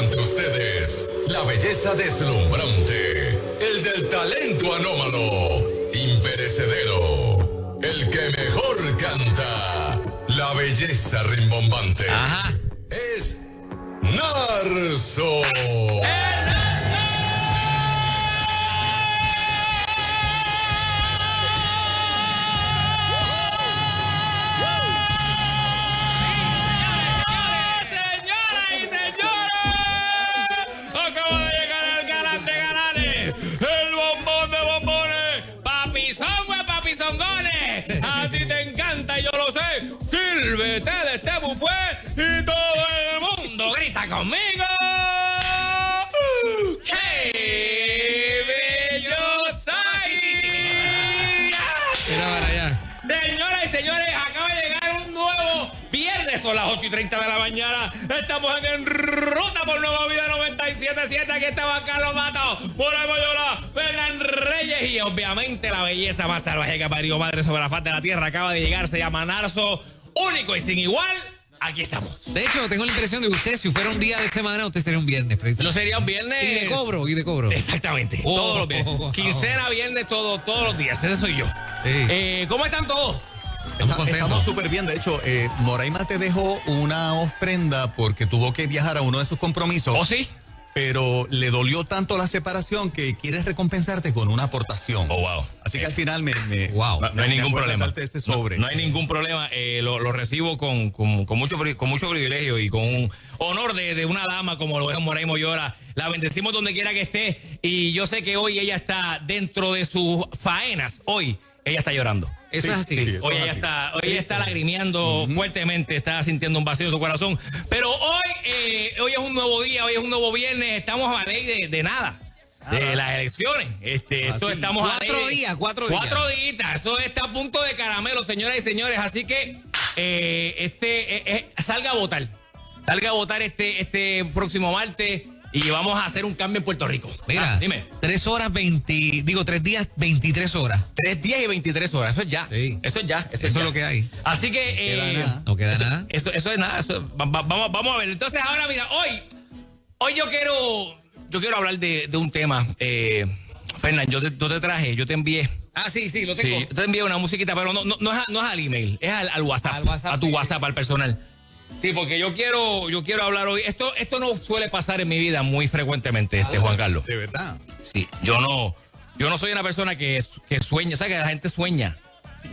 ante ustedes la belleza deslumbrante, el del talento anómalo, imperecedero, el que mejor canta, la belleza rimbombante. Ajá. Es Narso. A ti te encanta, yo lo sé. Sírvete de este buffet y todo el mundo grita conmigo. ¡Qué bello soy! Señoras y señores, acaba de llegar un nuevo viernes. Son las 8:30 de la mañana. Estamos en ruta por Nueva Vida 97.7. Aquí estaba Carlos Mato, por ahí Moyola, Fernán Reyes. Y obviamente la belleza más salvaje que parió madre sobre la faz de la tierra acaba de llegar. Se llama Narso, único y sin igual. Aquí estamos. De hecho, tengo la impresión de que usted, si fuera un día de semana, usted sería un viernes. Yo sería un viernes. Y de cobro. Exactamente. Todos los viernes. Quincena, viernes, todos los días. Ese soy yo. Sí. ¿Cómo están todos? Estamos súper bien. De hecho, Moraima te dejó una ofrenda porque tuvo que viajar a uno de sus compromisos. ¿Oh, sí? Pero le dolió tanto la separación que quieres recompensarte con una aportación. Oh, wow. Así que al final me no hay ningún problema. Ese sobre. No hay ningún problema. Lo recibo con mucho privilegio y con un honor de una dama como lo es Moraima Moyola. La bendecimos donde quiera que esté. Y yo sé que hoy ella está dentro de sus faenas. Hoy ella está llorando. Eso es así. Sí, Hoy ella está lagrimeando fuertemente, está sintiendo un vacío en su corazón. Pero hoy es un nuevo día, hoy es un nuevo viernes. Estamos a ley de nada. De las elecciones. Esto estamos a ley. 4 días. 4 días. Eso está a punto de caramelo, señoras y señores. Así que salga a votar. Salga a votar este próximo martes. Y vamos a hacer un cambio en Puerto Rico. Mira, dime. 3 días, 23 horas. 3 días y 23 horas. Eso es ya. Sí. Eso es ya. Eso es lo que hay. Así que. No queda nada. Eso es nada. Vamos a ver. Entonces, ahora, mira, hoy yo quiero hablar de un tema. Fernán, yo te traje, yo te envié. Ah, sí, lo tengo. Sí, yo te envié una musiquita, pero no es al email, es al WhatsApp. A tu WhatsApp, al personal. Sí, porque yo quiero hablar hoy. Esto no suele pasar en mi vida muy frecuentemente, Juan Carlos. De verdad. Sí, yo no soy una persona que sueña, ¿sabes? Que la gente sueña.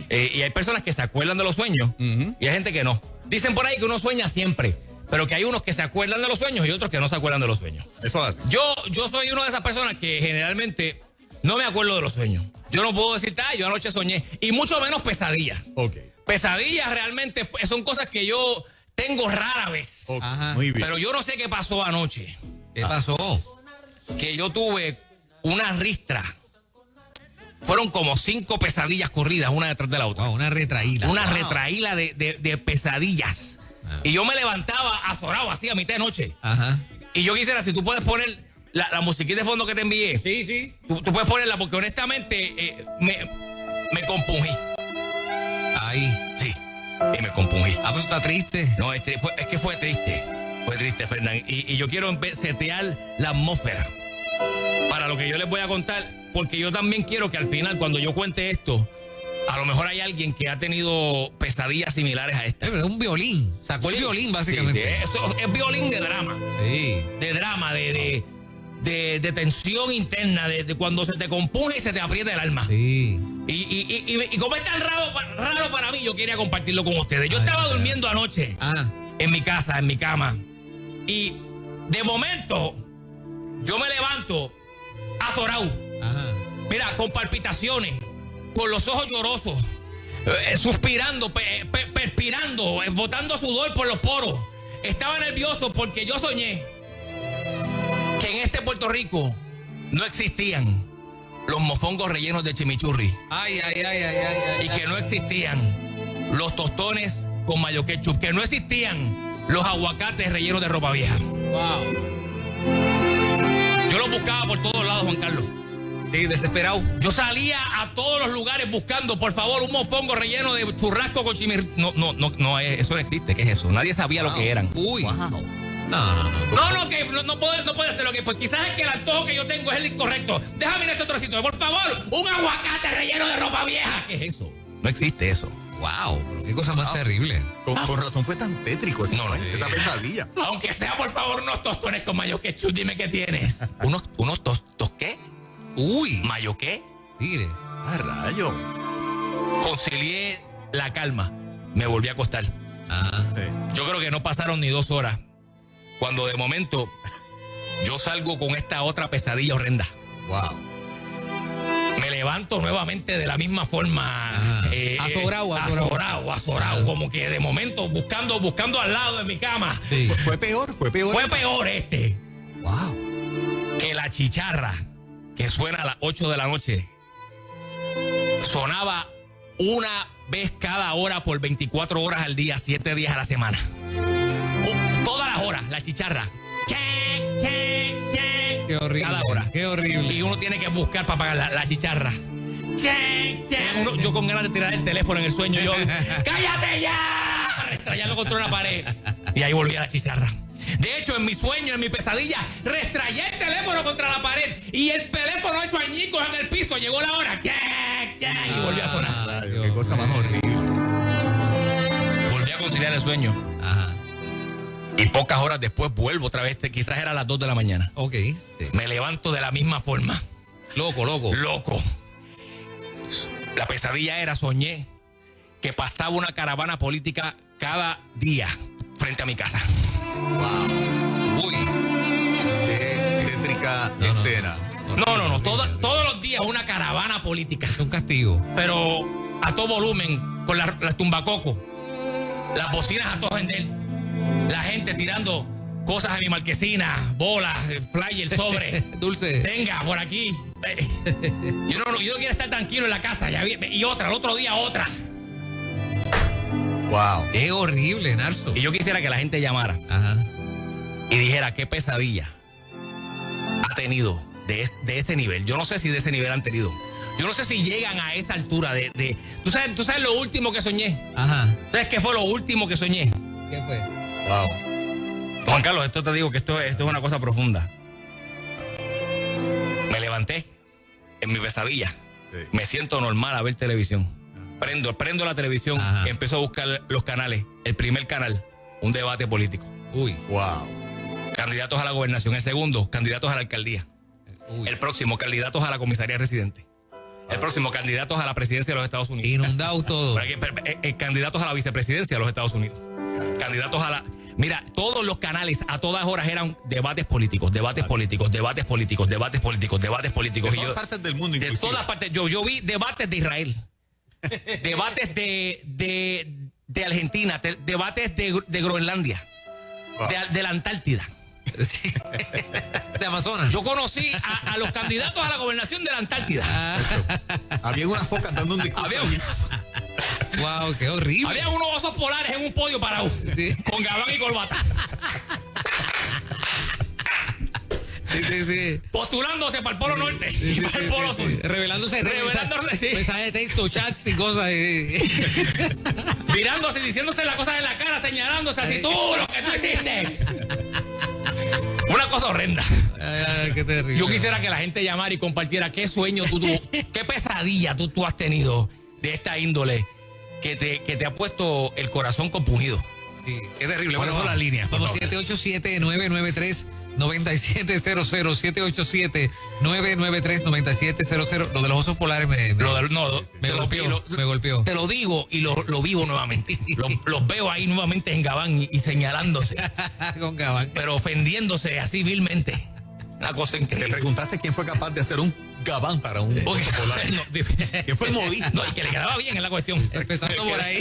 Y hay personas que se acuerdan de los sueños y hay gente que no. Dicen por ahí que uno sueña siempre, pero que hay unos que se acuerdan de los sueños y otros que no se acuerdan de los sueños. Eso hace. Yo soy una de esas personas que generalmente no me acuerdo de los sueños. Yo no puedo decir, yo anoche soñé. Y mucho menos pesadillas. Ok. Pesadillas realmente son cosas que yo tengo rara vez. Okay. Muy bien. Pero yo no sé qué pasó anoche. ¿Qué pasó? Que yo tuve una ristra. Fueron como 5 pesadillas corridas, una detrás de la otra. Wow, una retraída. Una retraída de pesadillas. Y yo me levantaba azorado así a mitad de noche. Ajá. Y yo quisiera, si tú puedes poner la musiquita de fondo que te envié. Sí. Tú puedes ponerla porque honestamente me compungí. Ahí. Sí. Y me compungí. Pues está triste. No, es que fue triste. Fue triste, Fernán. Y yo quiero setear la atmósfera para lo que yo les voy a contar, porque yo también quiero que al final, cuando yo cuente esto, a lo mejor hay alguien que ha tenido pesadillas similares a esta. Es un violín. Sacó el violín, básicamente. Sí, eso es violín de drama. Sí. De drama, de tensión interna, de cuando se te compunge y se te aprieta el alma. Sí. Y como es tan raro para mí, yo quería compartirlo con ustedes. Yo estaba durmiendo anoche en mi casa, en mi cama. Y de momento, yo me levanto azorado. Mira, con palpitaciones, con los ojos llorosos, suspirando, perspirando, botando sudor por los poros. Estaba nervioso porque yo soñé que en este Puerto Rico no existían los mofongos rellenos de chimichurri. Y que no existían los tostones con mayo ketchup. Que no existían los aguacates rellenos de ropa vieja. Wow. Yo los buscaba por todos lados, Juan Carlos. Sí, desesperado. Yo salía a todos los lugares buscando, por favor, un mofongo relleno de churrasco con chimichurri. No, eso no existe. ¿Qué es eso? Nadie sabía lo que eran. Uy. Wow. Que no puede ser lo que. Pues quizás es que el antojo que yo tengo es el incorrecto. Déjame ir a este otro sitio. Por favor, un aguacate relleno de ropa vieja. ¿Qué es eso? No existe eso. Wow, pero qué cosa más terrible. Con razón fue tan tétrico esa pesadilla. Aunque sea, por favor, unos tostones con mayo ketchup. Dime qué tienes. ¿Unos tostos qué? Uy. ¿Mayo qué? Mire. Rayo. Concilié la calma. Me volví a acostar. Yo creo que no pasaron ni 2 horas cuando de momento yo salgo con esta otra pesadilla horrenda. Wow. Me levanto nuevamente de la misma forma. Azorado. Como que de momento buscando al lado de mi cama. Sí. Fue peor. Fue peor este. Wow. Que la chicharra que suena a las 8 de la noche sonaba una vez cada hora por 24 horas al día, 7 días a la semana. Todas las horas, la chicharra. Qué horrible. Cada hora. Qué horrible. Y uno tiene que buscar para pagar la chicharra. Yo con ganas de tirar el teléfono en el sueño, yo, ¡cállate ya! Restrayarlo contra una pared. Y ahí volví a la chicharra. De hecho, en mi sueño, en mi pesadilla, restrayé el teléfono contra la pared y el teléfono hecho añicos en el piso. Llegó la hora. Y volvió a sonar. Qué cosa más horrible. Volví a conciliar el sueño. Ajá. Y pocas horas después vuelvo otra vez. Quizás era a las 2 de la mañana. Ok. Sí. Me levanto de la misma forma. Loco. La pesadilla era, soñé que pasaba una caravana política cada día frente a mi casa. Wow. Uy. Qué tétrica escena. No. Todos los días una caravana política. Es un castigo. Pero a todo volumen, con las tumbacocos, las bocinas a todo vender, la gente tirando cosas a mi marquesina, bolas, flyers, sobre. Dulce. Venga, por aquí. Yo no quiero estar tranquilo en la casa. Y otra, el otro día otra. Wow. Es horrible, Narso. Y yo quisiera que la gente llamara. Ajá. Y dijera qué pesadilla ha tenido de ese nivel. Yo no sé si de ese nivel han tenido. Yo no sé si llegan a esa altura de ¿Tú sabes lo último que soñé? Ajá. ¿Sabes qué fue lo último que soñé? ¿Qué fue? Wow. Juan Carlos, esto te digo que esto es una cosa profunda. Me levanté en mi pesadilla. Sí. Me siento normal a ver televisión. Prendo la televisión, empiezo a buscar los canales. El primer canal, un debate político. Uy. Wow. Candidatos a la gobernación. El segundo, candidatos a la alcaldía. Uy. El próximo, candidatos a la comisaría residente. El próximo, candidatos a la presidencia de los Estados Unidos. Inundado todo. Candidatos a la vicepresidencia de los Estados Unidos. Candidatos a la... Mira, todos los canales a todas horas eran debates políticos. De todas partes del mundo, inclusive. De todas partes. Yo vi debates de Israel. Debates de Argentina. Debates de Groenlandia. Wow. De la Antártida. Sí. De Amazonas. Yo conocí a los candidatos a la gobernación de la Antártida. Había unas focas dando un discurso. Wow, qué horrible. Había unos osos polares en un podio parado. Sí. Con gabán y corbata. Sí. Postulándose para el Polo Norte y para el Polo Sur. Revelándose sí. mensajes de texto, chats y cosas. Mirándose, diciéndose las cosas en la cara, señalándose así, tú, lo que tú hiciste. Una cosa horrenda. Qué terrible. Yo quisiera que la gente llamara y compartiera qué sueño qué pesadilla tú has tenido de esta índole que te ha puesto el corazón compungido. Sí, qué terrible. ¿Cuáles son las líneas? Vamos, 787-993-9700. 787-993-9700. Lo de los osos polares me golpeó. Te lo digo y lo vivo nuevamente. Los veo ahí nuevamente en gabán y señalándose. Con gabán. Pero ofendiéndose así vilmente. Una cosa increíble. Te preguntaste quién fue capaz de hacer un gabán para un oso polar. ¿Quién fue el modista? No, y que le quedaba bien en la cuestión. Empezando por ahí.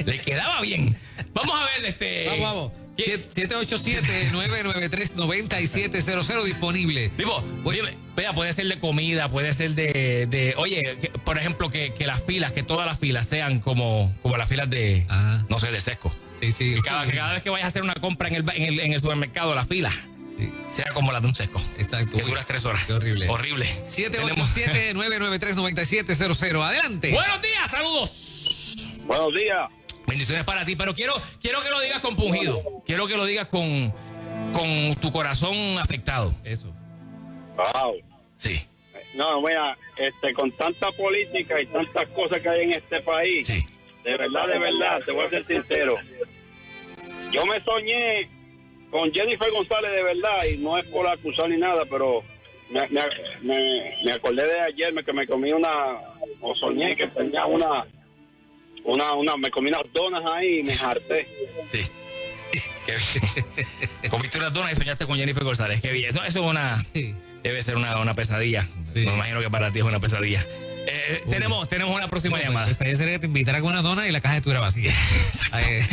Le quedaba bien. Vamos a ver Vamos. 787-993-9700 disponible. Digo, puede ser de comida, puede ser de oye, por ejemplo, que las filas, que todas las filas sean como las filas de, no sé, de Sesco. Sí. Que cada vez que vayas a hacer una compra en el supermercado, la fila sea como la de un Sesco. Exacto. Que duras 3 horas. Qué horrible. Horrible. 787-993-9700. Adelante. Buenos días, saludos. Buenos días. Bendiciones para ti, pero quiero que lo digas compungido. Quiero que lo digas con tu corazón afectado. Eso. Wow. Sí. No, mira, con tanta política y tantas cosas que hay en este país, Sí. de verdad, te voy a ser sincero. Yo me soñé con Jennifer González de verdad, y no es por acusar ni nada, pero me acordé de ayer que me comí o soñé que tenía me comí unas donas ahí y me harté. Sí. Qué bien. Comiste unas donas y soñaste con Jennifer González. Qué bien. Eso es debe ser una pesadilla. Sí. Me imagino que para ti es una pesadilla. Tenemos una próxima llamada. Esa sería que te invitara con una dona y la caja estuviera vacía.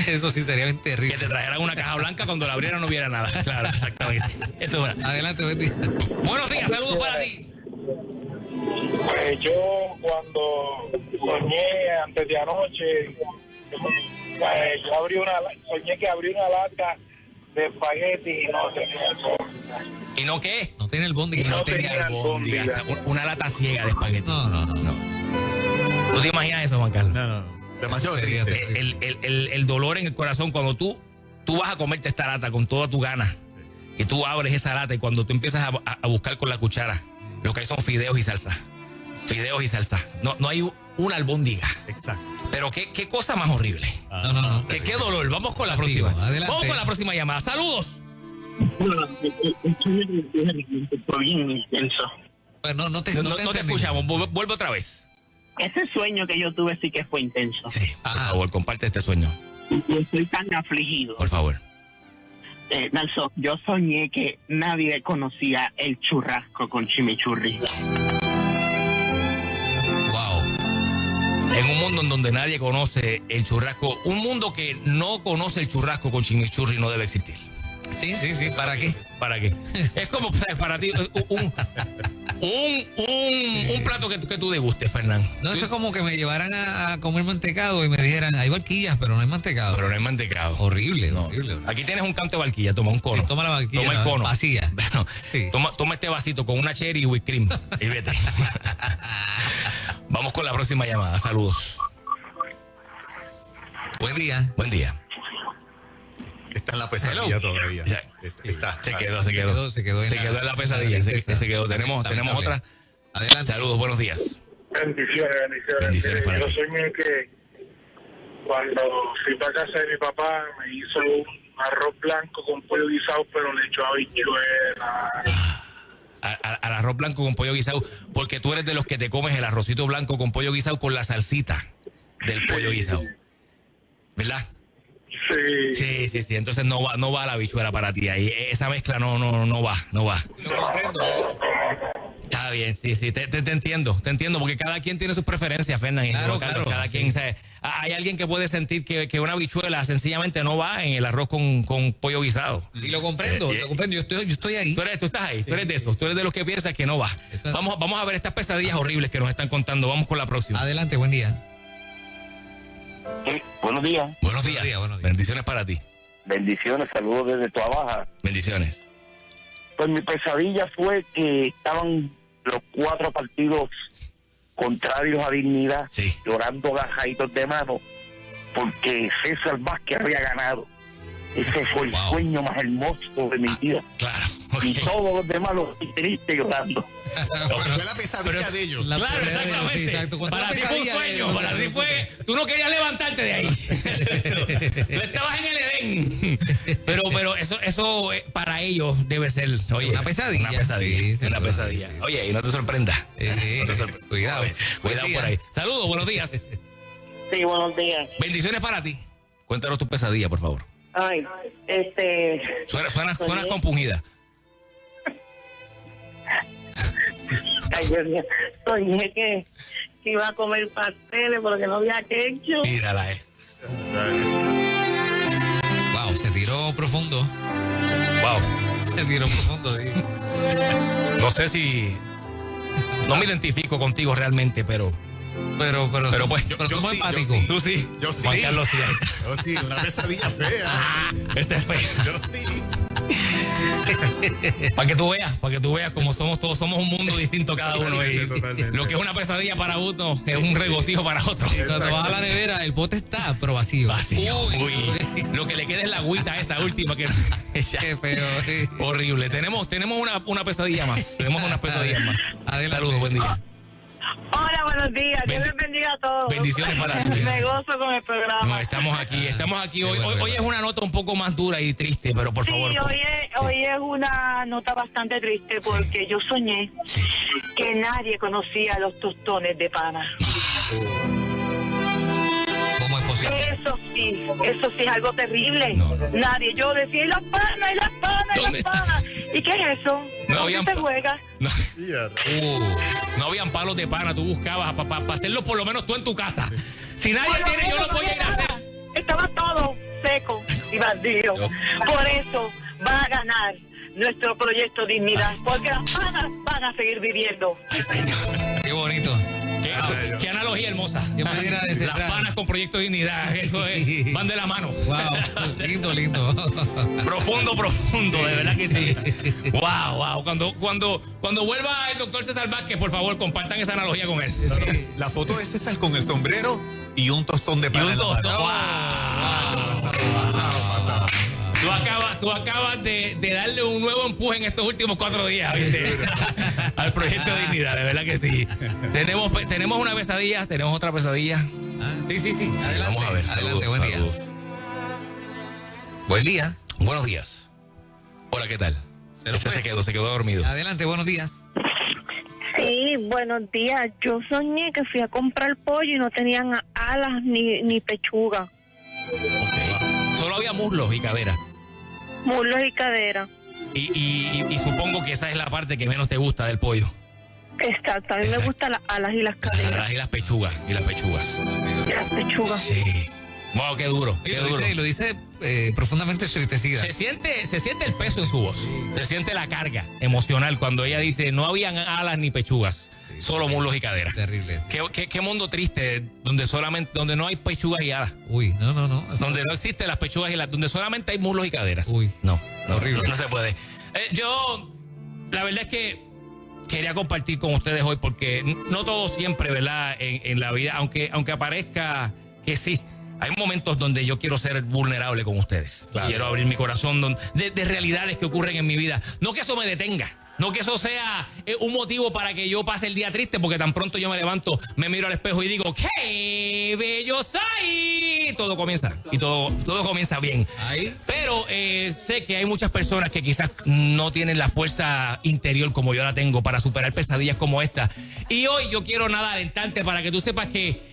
Eso sí sería bien terrible. Que te trajeran una caja blanca cuando la abrieran no hubiera nada. Claro, exactamente. Eso es una. Adelante, buen día. Buenos días, saludos para ti. Pues yo cuando soñé antes de anoche, soñé que abrí una lata de espagueti y no tenía eso. ¿Y no qué? No tiene el bondi. No No tenía tenía albóndiga. albóndiga. Una lata ciega de espagueti. No. ¿Tú te imaginas eso, Juan Carlos? No. Demasiado Sería triste. El dolor en el corazón cuando tú vas a comerte esta lata con toda tu gana y tú abres esa lata y cuando tú empiezas a buscar con la cuchara, lo que hay son fideos y salsa. Fideos y salsa. No hay una albóndiga. Exacto. Pero qué cosa más horrible. No. Qué dolor. Vamos con la Activo, próxima. adelante. Vamos con la próxima llamada. Saludos. Pues no te No te entendí. escuchamos. Vuelve otra vez. Ese sueño que yo tuve sí que fue intenso. Sí, por Ajá. favor, comparte este sueño. Yo estoy tan afligido. Por favor. Nelson, yo soñé que nadie conocía el churrasco con chimichurri. Wow. En un mundo en donde nadie conoce el churrasco, un mundo que no conoce el churrasco con chimichurri no debe existir. Sí. ¿Para qué? ¿Para qué? Es como, ¿sabes? Para ti, un plato que tú degustes, Fernán. No, eso es como que me llevaran a comer mantecado y me dijeran, hay barquillas, pero no hay mantecado. Pero no hay mantecado. Horrible, No. horrible. Aquí tienes un canto de barquilla, toma un cono. Sí, toma la barquilla, Toma el cono. vacía. Bueno, Sí. toma este vasito con una cherry y whipped cream y vete. Vamos con la próxima llamada. Saludos. Buen día. Buen día. Está en la pesadilla Hello. todavía. Ya. Está. Se quedó Se quedó en la pesadilla. Se quedó. Tenemos otra. Adelante. Saludos, buenos días. Bendiciones. Bendiciones para Yo ti. soñé que cuando fui para casa de mi papá me hizo un arroz blanco con pollo guisado, pero le echó habichuela. Al arroz blanco con pollo guisado, porque tú eres de los que te comes el arrocito blanco con pollo guisado con la salsita del pollo guisado. ¿Verdad? Sí. Sí. Entonces no va la habichuela para ti ahí. Esa mezcla no va. Lo comprendo. Está bien, sí, te entiendo, porque cada quien tiene sus preferencias, Fernán. Y Claro, Juan Carlos, claro, cada sí. quien, ¿sabe? Hay alguien que puede sentir que una habichuela sencillamente no va en el arroz con pollo guisado. Y lo comprendo, lo comprendo. Yo estoy ahí. Tú estás ahí, tú eres de esos, tú eres de los que piensas que no va. Eso- Vamos a ver estas pesadillas horribles que nos están contando. Vamos con la próxima. Adelante, buen día. Buenos días. Buenos días. buenos días. Bendiciones para ti. Bendiciones, saludos desde Toa Baja. Bendiciones. Pues mi pesadilla fue que estaban los 4 partidos contrarios a Dignidad, Sí. llorando gajaditos de mano, porque César Vázquez había ganado. Ese fue el Wow. sueño más hermoso de mi vida. Claro. ok. Y todos los demás los vi tristes llorando. Fue la pesadilla de ellos. La- Claro, Sí, exactamente. exacto. Cuando Para la ti fue un pesadilla sueño, de- para ti fue. Tú no querías levantarte de ahí. Tú estabas en el Edén. Pero eso para ellos debe ser, oye, Una pesadilla. Una pesadilla. Sí, sin una duda, pesadilla. sí. Oye, y no te sorprendas. Sí, No te sorprendas. cuidado. Cuidado Buen por día. ahí. Saludos, buenos días. Sí, buenos días. Bendiciones para ti. Cuéntanos tu pesadilla, por favor. Ay, Suenas compungida. Ay, Dios mío. Soñé que iba a comer pasteles porque no había ketchup. Mírala es. Wow, se tiró profundo. Wow. Se tiró profundo. Sí. No sé si. No me identifico contigo realmente, pero Pero pues, pero yo somos sí, yo empáticos. sí. tú sí. Yo sí. Juan Carlos sí. Yo sí, una pesadilla fea. Este fue. Yo sí. Para que tú veas como somos todos, somos un mundo distinto cada uno. Y lo que es una pesadilla para uno es un regocijo para otro. Cuando vas a la nevera, el pote está, pero vacío. Uy. Lo que le queda es la agüita esa última que Qué feo. Sí. horrible. Tenemos una pesadilla más. Tenemos unas pesadillas más. Adelante. Saludos, buen día. Hola, buenos días. Dios les bendiga a todos. Bendiciones para ti. Me gozo con el programa. No, estamos aquí hoy. Hoy es una nota un poco más dura y triste, pero por Sí, favor. hoy es una nota bastante triste porque yo soñé que nadie conocía los tostones de pana. ¿Cómo es posible? Eso sí es algo terrible. No. Nadie. Yo decía, y las panas, y las panas, y ¿Dónde las panas. ¿Y qué es eso? No ¿Dónde habían se pa- juega? No habían palos de pana, tú buscabas para hacerlo por lo menos tú en tu casa. Si nadie tiene, yo lo voy a ir a hacer. Estaba todo seco y vacío. Por eso va a ganar nuestro proyecto Dignidad, porque las panas van a seguir viviendo. Qué bonito. Qué analogía hermosa. Qué manera de Las cerrar. panas con Proyecto Dignidad. Eso es, van de la mano. Wow, lindo. Profundo, de verdad que sí. Wow. Cuando vuelva el doctor César Vázquez, por favor, compartan esa analogía con él. La foto de César con el sombrero y un tostón de Y pan un en la mano. tostón. Pasado. Tú acabas de darle un nuevo empuje en estos últimos 4 días, ¿viste? Al proyecto de Dignidad, de verdad que sí. Tenemos una pesadilla, tenemos otra pesadilla. Sí. Adelante. Vamos a ver. Adelante, Saludos, buen día. saludos. Buen día. Buenos días. Hola, ¿qué tal? Se quedó dormido. Adelante, buenos días. Sí, buenos días. Yo soñé que fui a comprar pollo y no tenían alas ni pechuga, Ok. Solo había muslos y cadera. muslos y cadera. Y supongo que esa es la parte que menos te gusta del pollo. Exacto, a mí Exacto. me gustan las alas y las caderas. Y las pechugas. Y las pechugas. Sí. Wow, qué duro. Y Qué duro. lo dice profundamente entristecida. Se siente el peso en su voz. Se siente la carga emocional cuando ella dice no habían alas ni pechugas, solo muslos y caderas. Terrible. Qué mundo triste donde no hay pechugas y alas. Uy, no. Donde no existen las pechugas y alas, donde solamente hay muslos y caderas. Uy. No, Horrible. No se puede. Yo, la verdad es que quería compartir con ustedes hoy porque no todo siempre, ¿verdad? En la vida, aunque aparezca que sí. Hay momentos donde yo quiero ser vulnerable con ustedes. Claro. Quiero abrir mi corazón de realidades que ocurren en mi vida. No que eso me detenga. No que eso sea un motivo para que yo pase el día triste, porque tan pronto yo me levanto, me miro al espejo y digo, ¡qué bello soy! Todo comienza. Y todo comienza bien. Ahí. Pero sé que hay muchas personas que quizás no tienen la fuerza interior como yo la tengo para superar pesadillas como esta. Y hoy yo quiero nada alentante para que tú sepas que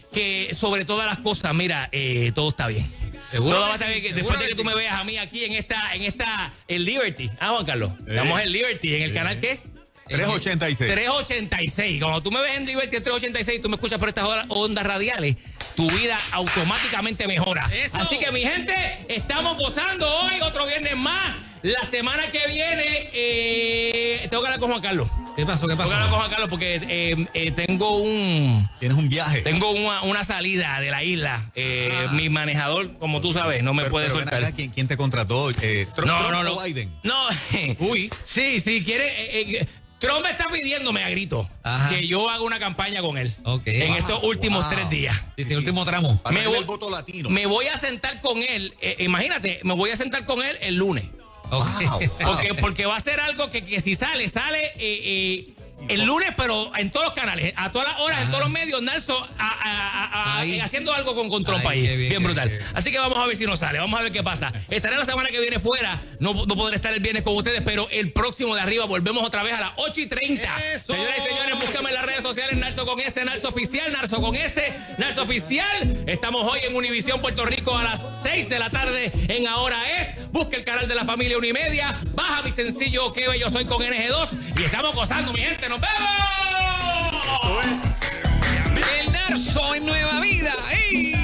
sobre todas las cosas, mira, todo está bien. Seguro Todo que va a estar sí, bien. seguro Después de que que tú sí. me veas a mí aquí en Liberty. Juan Carlos. Estamos en Liberty, en el canal ¿qué? 386. 386. Cuando tú me ves en Liberty en 386, tú me escuchas por estas ondas radiales, tu vida automáticamente mejora. Eso. Así que mi gente, estamos gozando hoy, otro viernes más. La semana que viene, tengo que hablar con Juan Carlos. ¿Qué pasó? Tengo que hablar con Juan Carlos porque Tienes un viaje. tengo una salida de la isla. Mi manejador, como tú sabes, no me puede pero ven soltar. acá, ¿quién te contrató? Trump o Biden? No. Uy. Sí, quiere. Trump me está pidiéndome a grito Ajá. que yo haga una campaña con él Ok. en Wow, estos últimos 3 días. Sí, el último tramo. Para Me darle voy- el voto latino. Me voy a sentar con él, imagínate, me voy a sentar con él el lunes. Ok. Wow. Porque va a ser algo que si sale el lunes, pero en todos los canales, a todas las horas, en todos los medios, Nelson Ahí. haciendo algo con Trump Ay, ahí. qué bien, Bien brutal. qué bien. Así que vamos a ver si nos sale, vamos a ver qué pasa. Estaré la semana que viene fuera, no podré estar el viernes con ustedes, pero el próximo de arriba volvemos otra vez a las 8:30. ¡Eso! Señoras y señores, búscame en las redes sociales, Narso con este, Narso Oficial, Narso con este, Narso Oficial. Estamos hoy en Univisión Puerto Rico a las 6 de la tarde en Ahora Es. Busca el canal de la familia Unimedia, baja mi sencillo Que Bello Soy con NG2 y estamos gozando, mi gente. ¡Nos vemos! El Narso en Nueva Vida. ¡Ey!